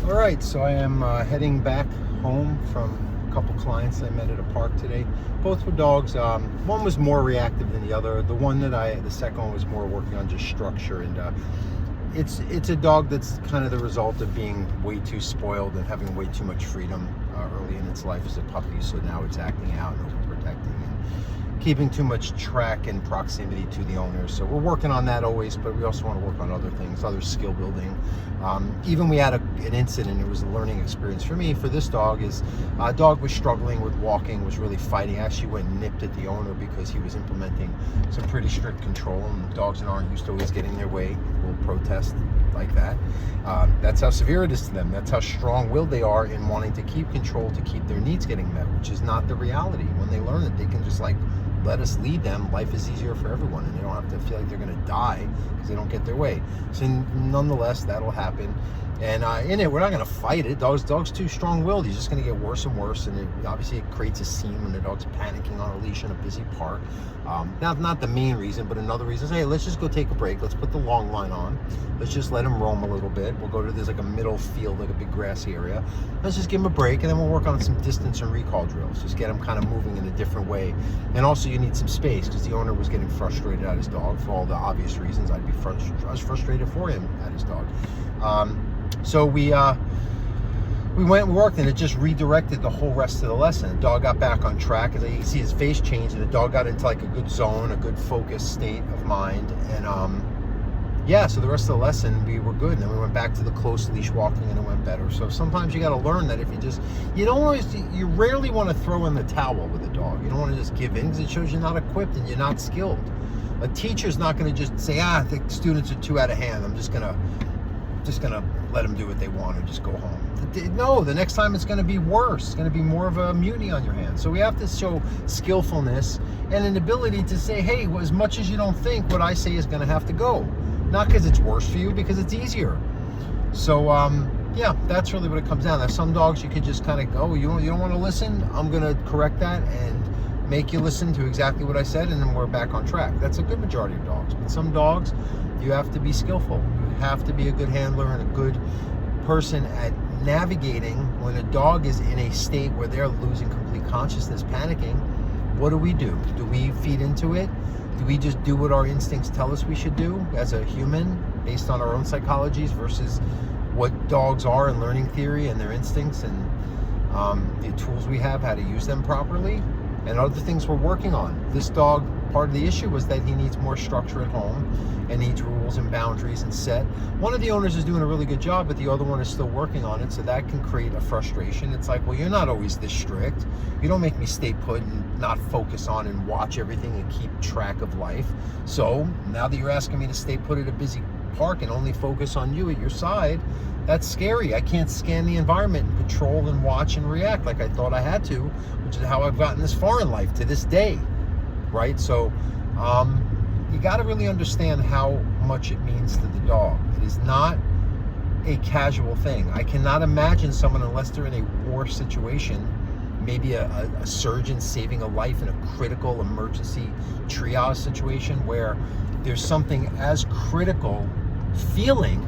All right, so I am heading back home from a couple clients I met at a park today. Both were dogs. One was more reactive than the other. The second one was more working on just structure, and it's a dog that's kind of the result of being way too spoiled and having way too much freedom early in its life as a puppy. So now it's acting out and overprotecting and keeping too much track and proximity to the owner. So we're working on that always, but we also want to work on other things, other skill building. Even we had an incident. It was a learning experience for me. For this dog, is a dog was struggling with walking, was really fighting. Actually went and nipped at the owner because he was implementing some pretty strict control, and dogs that aren't used to always getting their way will protest like that. That's how severe it is to them. That's how strong-willed they are in wanting to keep control, to keep their needs getting met, which is not the reality. When they learn that they can just let us lead them, life is easier for everyone, and they don't have to feel like they're going to die because they don't get their way. So nonetheless, that'll happen. And in it, we're not going to fight it. Dog's too strong-willed. He's just going to get worse and worse, and it creates a scene when the dog's panicking on a leash in a busy park. Not the main reason, but another reason is, hey, let's just go take a break. Let's put the long line on. Let's just let him roam a little bit. We'll go to there's like a middle field, like a big grassy area. Let's just give him a break, and then we'll work on some distance and recall drills. Just get him kind of moving in a different way. And also, you need some space because the owner was getting frustrated at his dog for all the obvious reasons. I was frustrated for him at his dog. So we went and worked, and it just redirected the whole rest of the lesson. The dog got back on track, as you can see his face change, and the dog got into like a good zone, a good focused state of mind. And so the rest of the lesson we were good, and then we went back to the close leash walking, and it went better. So sometimes you got to learn that if you rarely want to throw in the towel with a dog. You don't want to just give in because it shows you're not equipped and you're not skilled. A teacher's not going to just say, the students are too out of hand, I'm just gonna let them do what they want or just go home. No, the next time it's going to be worse. It's going to be more of a mutiny on your hands. So we have to show skillfulness and an ability to say, hey, as much as you don't think, what I say is going to have to go. Not because it's worse for you, because it's easier. So that's really what it comes down to. Some dogs you could just kind of go, you don't want to listen, I'm going to correct that and make you listen to exactly what I said, and then we're back on track. That's a good majority of dogs. But some dogs, you have to be skillful. You have to be a good handler and a good person at navigating when a dog is in a state where they're losing complete consciousness, panicking. What do? Do we feed into it? Do we just do what our instincts tell us we should do as a human based on our own psychologies versus what dogs are in learning theory and their instincts and the tools we have, how to use them properly, and other things we're working on? This dog, part of the issue was that he needs more structure at home and needs rules and boundaries and set. One of the owners is doing a really good job, but the other one is still working on it, so that can create a frustration. It's like, well, you're not always this strict. You don't make me stay put and not focus on and watch everything and keep track of life. So now that you're asking me to stay put at a busy park and only focus on you at your side, that's scary. I can't scan the environment and patrol and watch and react like I thought I had to, which is how I've gotten this far in life to this day, right? So you got to really understand how much it means to the dog. It is not a casual thing. I cannot imagine someone, unless they're in a war situation, maybe a surgeon saving a life in a critical emergency triage situation where there's something as critical feeling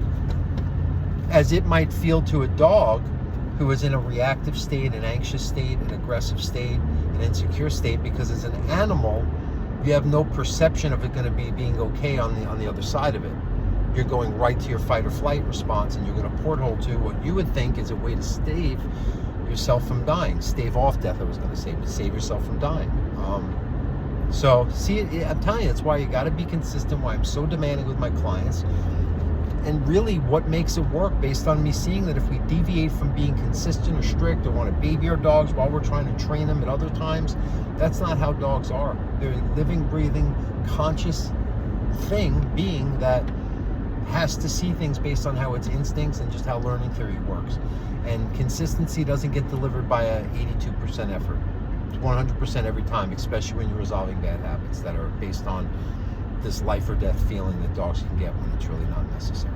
as it might feel to a dog who is in a reactive state, an anxious state, an aggressive state, an insecure state, because as an animal, you have no perception of it going to be being okay on the other side of it. You're going right to your fight or flight response, and you're going to porthole to what you would think is a way to stave yourself from dying. Stave off death, I was going to say, but save yourself from dying. So, see, I'm telling you, that's why you got to be consistent, why I'm so demanding with my clients. And really what makes it work based on me seeing that if we deviate from being consistent or strict or want to baby our dogs while we're trying to train them at other times, that's not how dogs are. They're a living, breathing, conscious being that has to see things based on how its instincts and just how learning theory works. And consistency doesn't get delivered by a 82% effort. It's 100% every time, especially when you're resolving bad habits that are based on this life or death feeling that dogs can get when it's really not necessary.